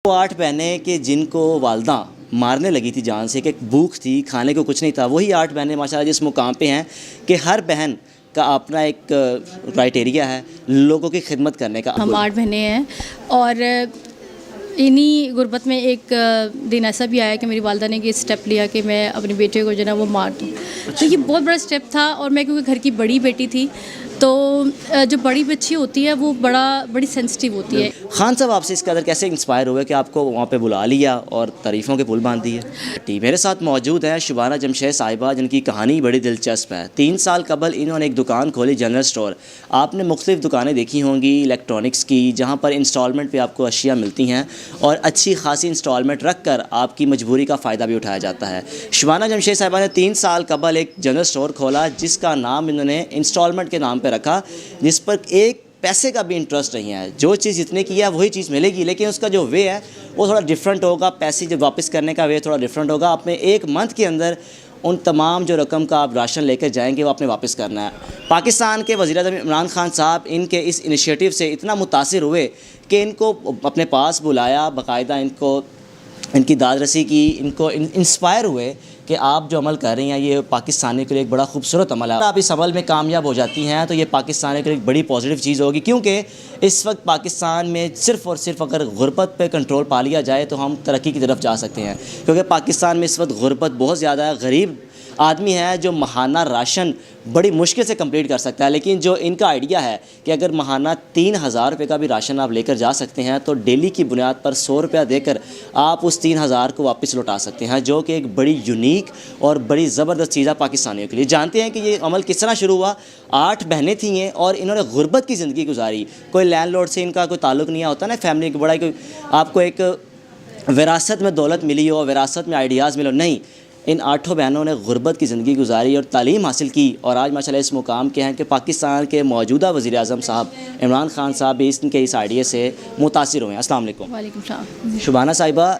وہ 8 بہنیں کہ جن کو والدہ مارنے لگی تھی جان سے کہ بھوک تھی، کھانے کو کچھ نہیں تھا، وہی 8 بہنیں ماشاءاللہ جس مقام پہ ہیں کہ ہر بہن کا اپنا ایک کرائٹیریا ہے لوگوں کی خدمت کرنے کا۔ ہم 8 بہنیں ہیں اور انہی غربت میں ایک دن ایسا بھی آیا کہ میری والدہ نے یہ اسٹیپ لیا کہ میں اپنے بیٹے کو جو ہے نا وہ مار دوں۔ تو یہ بہت بڑا اسٹیپ تھا، اور میں کیونکہ گھر کی بڑی بیٹی تھی تو جو بڑی بچی ہوتی ہے وہ بڑی سینسٹیو ہوتی ہے۔ خان صاحب آپ سے اس قدر کیسے انسپائر ہوئے کہ آپ کو وہاں پہ بلا لیا اور تعریفوں کے پل باندھ دیے؟ میرے ساتھ موجود ہیں شبانہ جمشید صاحبہ، جن کی کہانی بڑی دلچسپ ہے۔ 3 سال قبل انہوں نے ایک دکان کھولی، جنرل اسٹور۔ آپ نے مختلف دکانیں دیکھی ہوں گی الیکٹرانکس کی، جہاں پر انسٹالمنٹ پہ آپ کو اشیاء ملتی ہیں اور اچھی خاصی انسٹالمنٹ رکھ کر آپ کی مجبوری کا فائدہ بھی اٹھایا جاتا ہے۔ شبانہ جمشید صاحبہ نے 3 سال قبل ایک جنرل اسٹور کھولا جس کا نام انہوں نے انسٹالمنٹ کے نام پہ رکھا، جس پر ایک پیسے کا بھی انٹرسٹ نہیں ہے۔ جو چیز جتنے کی ہے وہی چیز ملے گی، لیکن اس کا جو وے ہے وہ تھوڑا ڈیفرنٹ ہوگا، پیسے جو واپس کرنے کا وے تھوڑا ڈیفرنٹ ہوگا۔ آپ نے 1 منتھ کے اندر ان تمام جو رقم کا آپ راشن لے کر جائیں گے وہ آپ نے واپس کرنا ہے۔ پاکستان کے وزیر اعظم عمران خان صاحب ان کے اس انیشیٹو سے اتنا متاثر ہوئے کہ ان کو اپنے پاس بلایا، باقاعدہ ان کی داد رسی کی، ان کو انسپائر ہوئے کہ آپ جو عمل کر رہی ہیں یہ پاکستانی کے لیے ایک بڑا خوبصورت عمل ہے۔ اگر آپ اس عمل میں کامیاب ہو جاتی ہیں تو یہ پاکستانی کے لیے ایک بڑی پازیٹیو چیز ہوگی، کیونکہ اس وقت پاکستان میں صرف اور صرف اگر غربت پہ کنٹرول پا لیا جائے تو ہم ترقی کی طرف جا سکتے ہیں، کیونکہ پاکستان میں اس وقت غربت بہت زیادہ ہے۔ غریب آدمی ہے جو ماہانہ راشن بڑی مشکل سے کمپلیٹ کر سکتا ہے، لیکن جو ان کا آئیڈیا ہے کہ اگر ماہانہ 3000 روپے کا بھی راشن آپ لے کر جا سکتے ہیں تو ڈیلی کی بنیاد پر 100 روپیہ دے کر آپ اس 3000 کو واپس لوٹا سکتے ہیں، جو کہ ایک بڑی یونیک اور بڑی زبردست چیز ہے پاکستانیوں کے لیے۔ جانتے ہیں کہ یہ عمل کس طرح شروع ہوا؟ 8 بہنیں تھیں یہ، اور انہوں نے غربت کی زندگی گزاری۔ کوئی لینڈ لارڈ سے ان کا کوئی تعلق نہیں ہوتا نا، فیملی کو بڑا کوئی آپ کو ایک وراثت میں دولت ملی ہو، وراثت میں آئیڈیاز ملے ہو، نہیں۔ ان 8 بہنوں نے غربت کی زندگی گزاری اور تعلیم حاصل کی، اور آج ماشاءاللہ اس مقام کے ہیں کہ پاکستان کے موجودہ وزیر اعظم صاحب عمران خان صاحب بھی ان کے اس آئیڈیا سے متاثر ہوئے ہیں۔ السلام علیکم۔ وعلیکم السلام۔ شبانہ صاحبہ،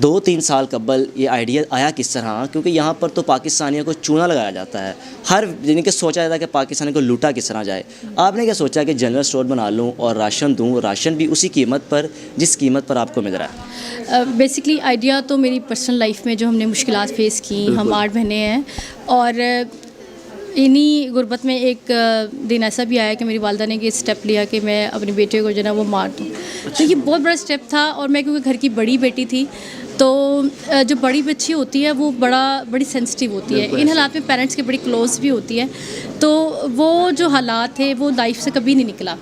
2-3 سال قبل یہ آئیڈیا آیا کس طرح؟ کیونکہ یہاں پر تو پاکستانیوں کو چونا لگایا جاتا ہے، ہر یعنی کہ سوچا جاتا ہے کہ پاکستانی کو لوٹا کس طرح جائے۔ آپ نے کیا سوچا کہ جنرل اسٹور بنا لوں اور راشن دوں، راشن بھی اسی قیمت پر جس قیمت پر آپ کو مل رہا ہے؟ بیسکلی آئیڈیا تو میری پرسنل لائف میں جو ہم نے مشکلات فیس کی، ہم 8 بہنیں ہیں اور انہی غربت میں ایک دن ایسا بھی آیا کہ میری والدہ نے یہ اسٹیپ لیا کہ میں اپنے بیٹے کو جو ہے نا وہ مار دوں۔ تو یہ بہت بڑا اسٹیپ تھا، اور میں کیونکہ گھر کی بڑی بیٹی تھی تو جو بڑی بچی ہوتی ہے وہ بڑی سینسٹیو ہوتی ہے۔ ان حالات میں پیرنٹس کے بڑی کلوز بھی ہوتی ہے، تو وہ جو حالات تھے وہ لائف سے کبھی نہیں نکلا۔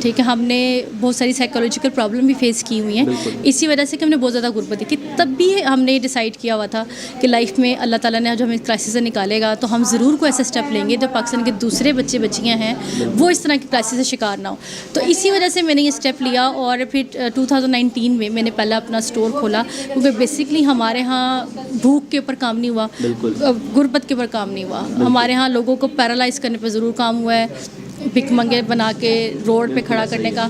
ٹھیک ہے، ہم نے بہت ساری سائیکولوجیکل پرابلم بھی فیس کی ہوئی ہیں، اسی وجہ سے کہ ہم نے بہت زیادہ غربت دیکھی۔ تب بھی ہم نے ڈیسائیڈ کیا ہوا تھا کہ لائف میں اللہ تعالیٰ نے جو ہمیں کرائسس سے نکالے گا تو ہم ضرور کوئی ایسا اسٹیپ لیں گے جو پاکستان کے دوسرے بچیاں ہیں وہ اس طرح کی کرائسس سے شکار نہ ہو۔ تو اسی وجہ سے میں نے یہ اسٹیپ لیا، اور پھر 2019 میں نے پہلا اپنا اسٹور کھولا، کیونکہ بیسکلی ہمارے ہاں بھوک کے اوپر کام نہیں ہوا، غربت کے اوپر کام نہیں ہوا۔ ہمارے ہاں لوگوں کو پیرالائز کرنے پہ ضرور کام ہوا ہے، بھک منگے بنا کے روڈ پہ کھڑا کرنے کا۔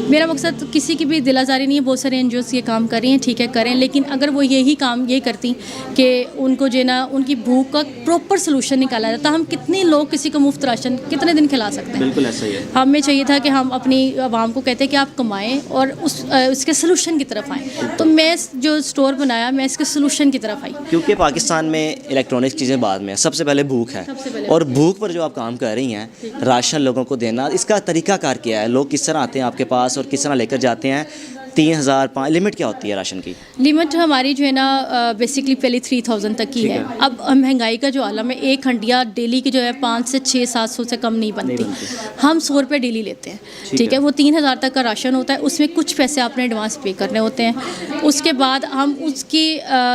میرا مقصد کسی کی بھی دل آزاری نہیں ہے، بہت سارے NGOs یہ کام کر رہی ہیں، ٹھیک ہے کریں، لیکن اگر وہ یہی کام یہ کرتی کہ ان کو جو ہے نا ان کی بھوک کا پراپر سلوشن نکالا جاتا، ہم کتنے لوگ کسی کو مفت راشن کتنے دن کھلا سکتے ہیں؟ بالکل ایسا ہی ہے۔ ہمیں چاہیے تھا کہ ہم اپنی عوام کو کہتے ہیں کہ آپ کمائیں اور اس کے سلوشن کی طرف آئیں۔ تو میں جو اسٹور بنایا میں اس کے سلوشن کی طرف آئی، کیونکہ پاکستان میں الیکٹرانک چیزیں بعد میں، سب سے پہلے بھوک ہے، اور بھوک پر جو آپ کام کر رہی ہیں، راشن لوگوں کو دینا، اس کا طریقہ کار کیا ہے؟ لوگ کس طرح آتے ہیں آپ کے پاس اور کس طرح لے کر جاتے ہیں؟ 3000 لمٹ کیا ہوتی ہے راشن کی؟ لمٹ ہماری جو ہے نا بیسکلی پہلے 3000 تک کی ہے۔ اب مہنگائی کا جو عالم ہے، ایک ہنڈیا ڈیلی کی جو ہے 500 سے 600 700 سے کم نہیں بنتی، ہم 100 روپے ڈیلی لیتے ہیں، ٹھیک ہے۔ وہ 3000 تک کا راشن ہوتا ہے، اس میں کچھ پیسے آپ نے ایڈوانس پے کرنے ہوتے ہیں، اس کے بعد ہم اس کے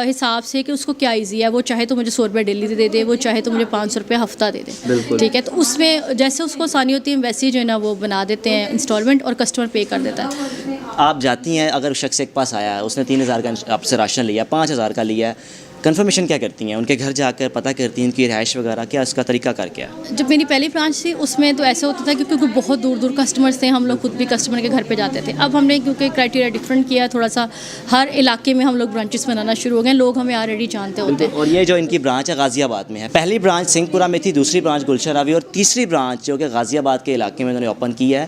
حساب سے کہ اس کو کیا ایزی ہے، وہ چاہے تو مجھے 100 روپے ڈیلی دے دے، وہ چاہے تو مجھے 500 روپے ہفتہ دے دے، ٹھیک ہے۔ تو اس میں جیسے اس کو آسانی ہوتی ہے ویسے ہی جو ہے نا وہ بنا دیتے ہیں انسٹالمنٹ، اور کسٹمر پے کر دیتا ہے۔ آپ جاتی ہیں، اگر شخص ایک پاس آیا ہے، اس نے 3000 کا آپ سے راشن لیا، 5000 کا لیا ہے، کنفرمیشن کیا کرتی ہیں؟ ان کے گھر جا کر پتہ کرتی ہیں ان کی رہائش وغیرہ، کیا اس کا طریقہ کار کیا؟ جب میری پہلی برانچ تھی اس میں تو ایسا ہوتا تھا کہ کیونکہ بہت دور دور کسٹمرز تھے، ہم لوگ خود بھی کسٹمر کے گھر پہ جاتے تھے۔ اب ہم نے کیونکہ کرائٹیریا ڈفرینٹ کیا، تھوڑا سا ہر علاقے میں ہم لوگ برانچز بنانا شروع ہو گئے، لوگ ہمیں آلریڈی جانتے ہوتے ہیں۔ اور یہ جو ان کی برانچ ہے غازی آباد میں ہے، پہلی برانچ سنگھ پورہ میں تھی، دوسری برانچ گلشن راوی، اور تیسری برانچ جو کہ غازی آباد کے علاقے میں انہوں نے اوپن کی ہے۔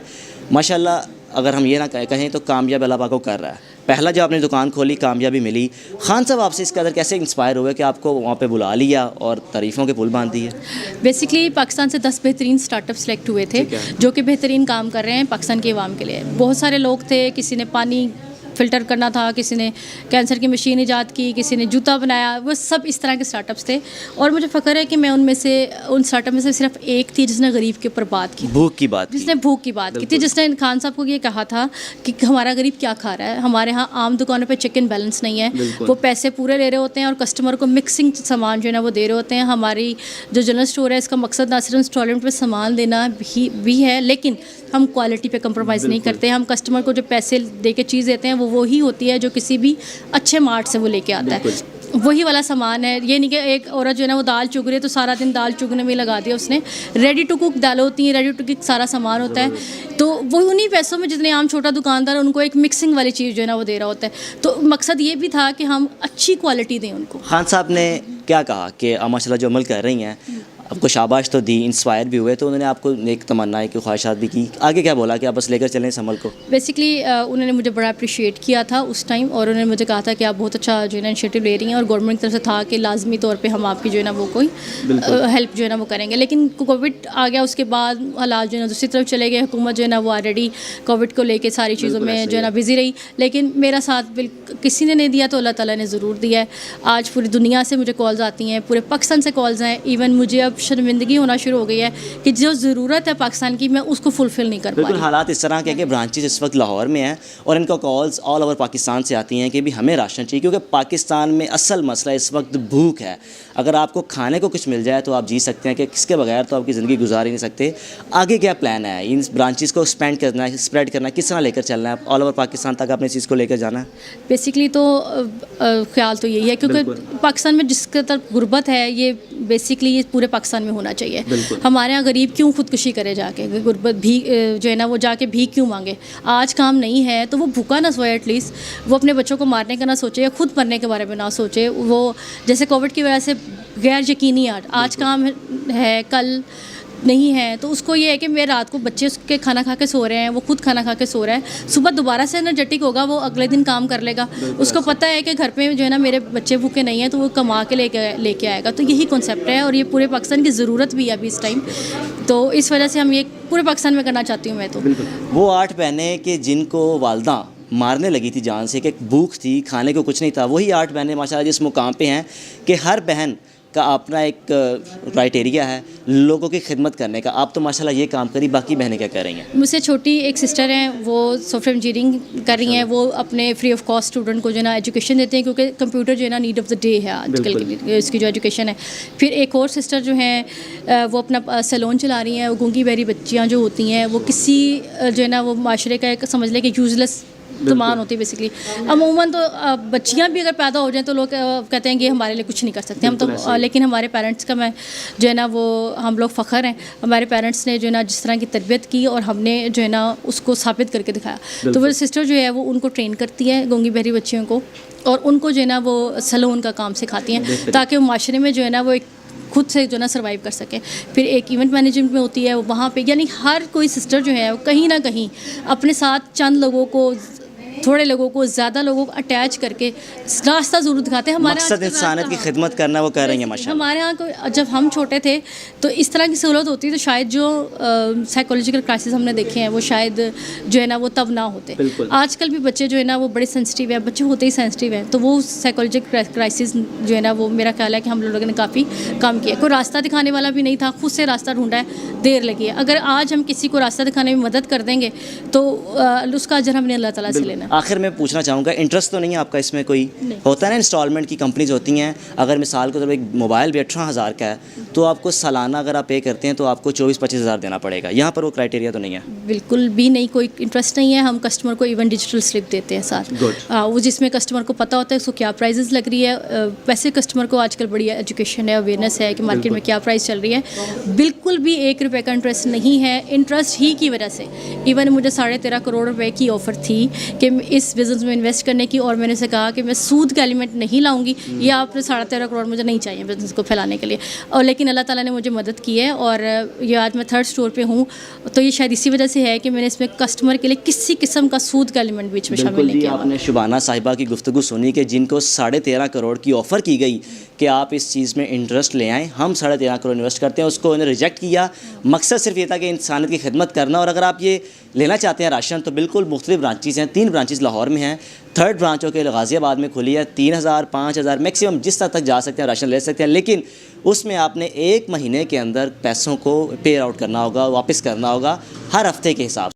ماشاءاللہ اگر ہم یہ نہ کہیں تو کامیاب اللہ پاک کو کر رہا ہے۔ پہلا جب آپ نے دکان کھولی کامیابی ملی، خان صاحب آپ سے اس قدر کیسے انسپائر ہوئے کہ آپ کو وہاں پہ بلا لیا اور تعریفوں کے پل باندھ دیے؟ بیسکلی پاکستان سے 10 بہترین اسٹارٹ اپ سلیکٹ ہوئے تھے جو کہ بہترین کام کر رہے ہیں پاکستان کے عوام کے لیے. بہت سارے لوگ تھے، کسی نے پانی فلٹر کرنا تھا، کسی نے کینسر کی مشین ایجاد کی، کسی نے جوتا بنایا، وہ سب اس طرح کے اسٹارٹ اپس تھے. اور مجھے فخر ہے کہ میں ان اسٹارٹ اپ میں سے صرف ایک تھی جس نے غریب کے اوپر بات کی، بھوک کی بات، جس نے بھوک کی بات کی تھی، جس نے خان صاحب کو یہ کہا تھا کہ ہمارا غریب کیا کھا رہا ہے. ہمارے ہاں عام دکانوں پہ چیک اینڈ بیلنس نہیں ہے، وہ پیسے پورے لے رہے ہوتے ہیں اور کسٹمر کو مکسنگ سامان جو ہے نا وہ دے رہے ہوتے ہیں. ہماری جو جنرل اسٹور ہے اس کا مقصد نہ صرف انسٹالمنٹ پہ سامان دینا بھی ہے، لیکن ہم کوالٹی پہ کمپرومائز نہیں کرتے. ہم کسٹمر کو جو پیسے دے کے چیز دیتے ہیں وہ وہی ہوتی ہے جو کسی بھی اچھے مارٹ سے وہ لے کے آتا ہے، وہی والا سامان ہے. یہ نہیں کہ ایک عورت جو ہے نا وہ دال چگ رہی ہے تو سارا دن دال چگنے میں لگا دیا اس نے. ریڈی ٹو کوک دالیں ہوتی ہیں، ریڈی ٹو کوک سارا سامان ہوتا ہے. تو وہ انہیں پیسوں میں جتنے عام چھوٹا دکاندار ان کو ایک مکسنگ والی چیز جو ہے نا وہ دے رہا ہوتا ہے. تو مقصد یہ بھی تھا کہ ہم اچھی کوالٹی دیں ان کو. خان صاحب نے کیا کہا کہ ماشاء اللہ جو عمل کر رہی ہیں آپ کو شاباش تو دی، انسپائر بھی ہوئے، تو انہوں نے آپ کو ایک تمنا کی خواہشات بھی کی. آگے کیا بولا کہ آپ بس لے کر چلیں اس عمل کو؟ بیسکلی انہوں نے مجھے بڑا اپریشیٹ کیا تھا اس ٹائم، اور انہوں نے مجھے کہا تھا کہ آپ بہت اچھا جو ہے نا انیشیٹو لے رہی ہیں، اور گورنمنٹ کی طرف سے تھا کہ لازمی طور پہ ہم آپ کی جو ہے نا وہ کوئی ہیلپ جو ہے نا وہ کریں گے. لیکن کووڈ آ گیا، اس کے بعد حالات جو ہے نا دوسری طرف چلے گئے. حکومت جو ہے نا وہ آلریڈی کووڈ کو لے کے ساری چیزوں میں جو ہے نا بزی رہی، لیکن میرا ساتھ کسی نے نہیں دیا تو اللہ تعالیٰ نے ضرور دیا ہے. آج پوری دنیا سے مجھے کالز آتی ہیں، پورے پاکستان سے کالز ہیں. ایون مجھے اب شرمندگی ہونا شروع ہو گئی ہے کہ جو ضرورت ہے پاکستان کی میں اس کو فلفل نہیں کر پا رہی. بالکل حالات اس طرح کے کہ برانچز اس وقت لاہور میں ہیں اور ان کو کالز آل اوور پاکستان سے آتی ہیں کہ بھی ہمیں راشن چاہیے، کیونکہ پاکستان میں اصل مسئلہ اس وقت بھوک ہے. اگر آپ کو کھانے کو کچھ مل جائے تو آپ جی سکتے ہیں، کہ کس کے بغیر تو آپ کی زندگی گزار ہی نہیں سکتے. آگے کیا پلان ہے؟ ان برانچز کو اسپینڈ کرنا ہے، اسپریڈ کرنا ہے، کس طرح لے کر چلنا ہے آل اوور پاکستان تک؟ آپ نے اس چیز کو لے کر جانا ہے؟ بیسکلی تو خیال تو یہی ہے، کیونکہ پاکستان میں جس کے طرف غربت ہے یہ بیسکلی یہ پورے پاکستان میں ہونا چاہیے. ہمارے یہاں غریب کیوں خودکشی کرے جا کے، غربت بھی جو ہے نا وہ جا کے بھی کیوں مانگے؟ آج کام نہیں ہے تو وہ بھوکا نہ سوئے، ایٹ لیسٹ وہ اپنے بچوں کو مارنے کا نہ سوچے یا خود مرنے کے بارے میں نہ سوچے. وہ جیسے کووڈ کی وجہ سے غیر یقینی آج کام ہے کل نہیں ہے، تو اس کو یہ ہے کہ میں رات کو بچے اس کے کھانا کھا کے سو رہے ہیں، وہ خود کھانا کھا کے سو رہا ہے، صبح دوبارہ سے انرجیٹک ہوگا، وہ اگلے دن کام کر لے گا. اس کو پتہ ہے کہ گھر پہ جو ہے نا میرے بچے بھوکے نہیں ہیں تو وہ کما کے لے کے آئے گا. تو یہی کنسیپٹ ہے اور یہ پورے پاکستان کی ضرورت بھی ہے ابھی اس ٹائم. تو اس وجہ سے ہم یہ پورے پاکستان میں کرنا چاہتی ہوں میں. تو وہ 8 بہنیں کہ جن کو والدہ مارنے لگی تھی جان سے، کہ بھوک تھی، کھانے کو کچھ نہیں تھا، وہی 8 بہنیں ماشاءاللہ جس مقام پہ ہیں کہ ہر بہن کا اپنا ایک کرائٹیریا ہے لوگوں کی خدمت کرنے کا. آپ تو ماشاءاللہ یہ کام کری، باقی بہنیں کیا کر رہی ہیں؟ مجھ سے چھوٹی ایک سسٹر ہیں، وہ سافٹ ویئر انجینئرنگ کر رہی ہیں. وہ اپنے فری آف کاسٹ اسٹوڈنٹ کو جو ہے نا ایجوکیشن دیتے ہیں، کیونکہ کمپیوٹر جو ہے نا نیڈ آف دا ڈے ہے آج کل کی اس کی جو ایجوکیشن ہے. پھر ایک اور سسٹر جو ہیں وہ اپنا سیلون چلا رہی ہیں. وہ گونگی بہری بچیاں جو ہوتی ہیں وہ کسی جو ہے نا وہ معاشرے کا ایک سمجھ لیں کہ یوزلیس زبان ہوتی ہے بیسکلی. عموماً تو بچیاں بھی اگر پیدا ہو جائیں تو لوگ کہتے ہیں کہ ہمارے لیے کچھ نہیں کر سکتے ہم تو، لیکن ہمارے پیرنٹس کا میں جو ہے نا وہ ہم لوگ فخر ہیں. ہمارے پیرنٹس نے جو ہے نا جس طرح کی تربیت کی اور ہم نے جو ہے نا اس کو ثابت کر کے دکھایا. تو وہ سسٹر جو ہے وہ ان کو ٹرین کرتی ہے گونگی بہری بچیوں کو، اور ان کو جو ہے نا وہ سیلون کا کام سکھاتی ہیں تاکہ وہ معاشرے میں جو ہے نا وہ ایک خود سے جو ہے نا سروائیو کر سکے. پھر ایک ایونٹ مینجمنٹ میں ہوتی ہے وہاں پہ، یعنی ہر کوئی سسٹر جو ہے وہ کہیں نہ کہیں اپنے ساتھ چند لوگوں کو، تھوڑے لوگوں کو، زیادہ لوگوں کو اٹیچ کر کے راستہ ضرور دکھاتے ہیں. ہمارے مقصد انسانیت کی خدمت کرنا وہ کر رہی ہیں ماشاءاللہ. ہمارے یہاں جب ہم چھوٹے تھے تو اس طرح کی سہولت ہوتی تو شاید جو سائیکولوجیکل کرائسس ہم نے دیکھے ہیں وہ شاید جو ہے نا وہ تب نہ ہوتے. آج کل بھی بچے جو ہے نا وہ بڑے سینسٹیو ہیں، بچے ہوتے ہی سینسٹیو ہیں. تو وہ سائیکولوجیکل کرائسس جو ہے نا وہ میرا خیال ہے کہ ہم لوگوں نے کافی کام کیا. کوئی راستہ دکھانے والا بھی نہیں تھا، خود سے راستہ ڈھونڈا ہے، دیر لگی ہے. اگر آج ہم کسی کو راستہ دکھانے میں مدد کر دیں گے تو اس کا اجر ہم نے اللہ تعالیٰ سے لینا. آخر میں پوچھنا چاہوں گا، انٹرسٹ تو نہیں ہے آپ کا اس میں؟ کوئی ہوتا ہے نا انسٹالمنٹ کی کمپنیز ہوتی ہیں، اگر مثال کو ایک موبائل بھی 18,000 کا ہے تو آپ کو سالانہ اگر آپ پے کرتے ہیں تو آپ کو 24-25 ہزار دینا پڑے گا. یہاں پر وہ کرائٹیریا تو نہیں ہے؟ بالکل بھی نہیں، کوئی انٹرسٹ نہیں ہے. ہم کسٹمر کو ایون ڈیجیٹل سلپ دیتے ہیں ساتھ، وہ جس میں کسٹمر کو پتہ ہوتا ہے اس کو کیا پرائزز لگ رہی ہے. ویسے کسٹمر کو آج کل بڑی ایجوکیشن ہے، اویئرنیس ہے کہ مارکیٹ میں کیا پرائز چل رہی ہے. بالکل بھی 1 روپے کا انٹرسٹ نہیں ہے. انٹرسٹ ہی کی وجہ سے ایون مجھے 13.5 کروڑ روپے کی آفر تھی کہ اس بزنس میں انویسٹ کرنے کی, اور میں نے اسے کہا کہ میں سود کا ایلیمنٹ نہیں لاؤں گی, یہ آپ نے 13.5 کروڑ مجھے نہیں چاہیے بزنس کو پھیلانے کے لیے. اور لیکن اللہ تعالیٰ نے مجھے مدد کی ہے, اور یہ آج میں 3rd اسٹور پہ ہوں, تو یہ شاید اسی وجہ سے ہے کہ میں نے اس میں کسٹمر کے لیے کسی قسم کا سود کا ایلیمنٹ بیچ میں شامل نہیں کیا. آپ نے شبانہ صاحبہ کی گفتگو سنی کہ جن کو 13.5 کروڑ کی آفر کی گئی کہ آپ اس چیز میں انٹرسٹ لے آئیں, ہم 13.5 کروڑ انویسٹ کرتے ہیں, اس کو انہیں ریجیکٹ کیا. مقصد صرف یہ تھا کہ انسانیت کی خدمت کرنا. اور اگر آپ یہ لینا چاہتے ہیں راشن, تو بالکل مختلف برانچیز ہیں, 3 برانچیز لاہور میں ہیں, 3rd برانچ کے غازی آباد میں کھلی ہے. 3,000 5,000 میکسیمم جس طرح تک جا سکتے ہیں راشن لے سکتے ہیں, لیکن اس میں آپ نے 1 مہینے کے اندر پیسوں کو پے آؤٹ کرنا ہوگا, واپس کرنا ہوگا ہر ہفتے کے حساب سے.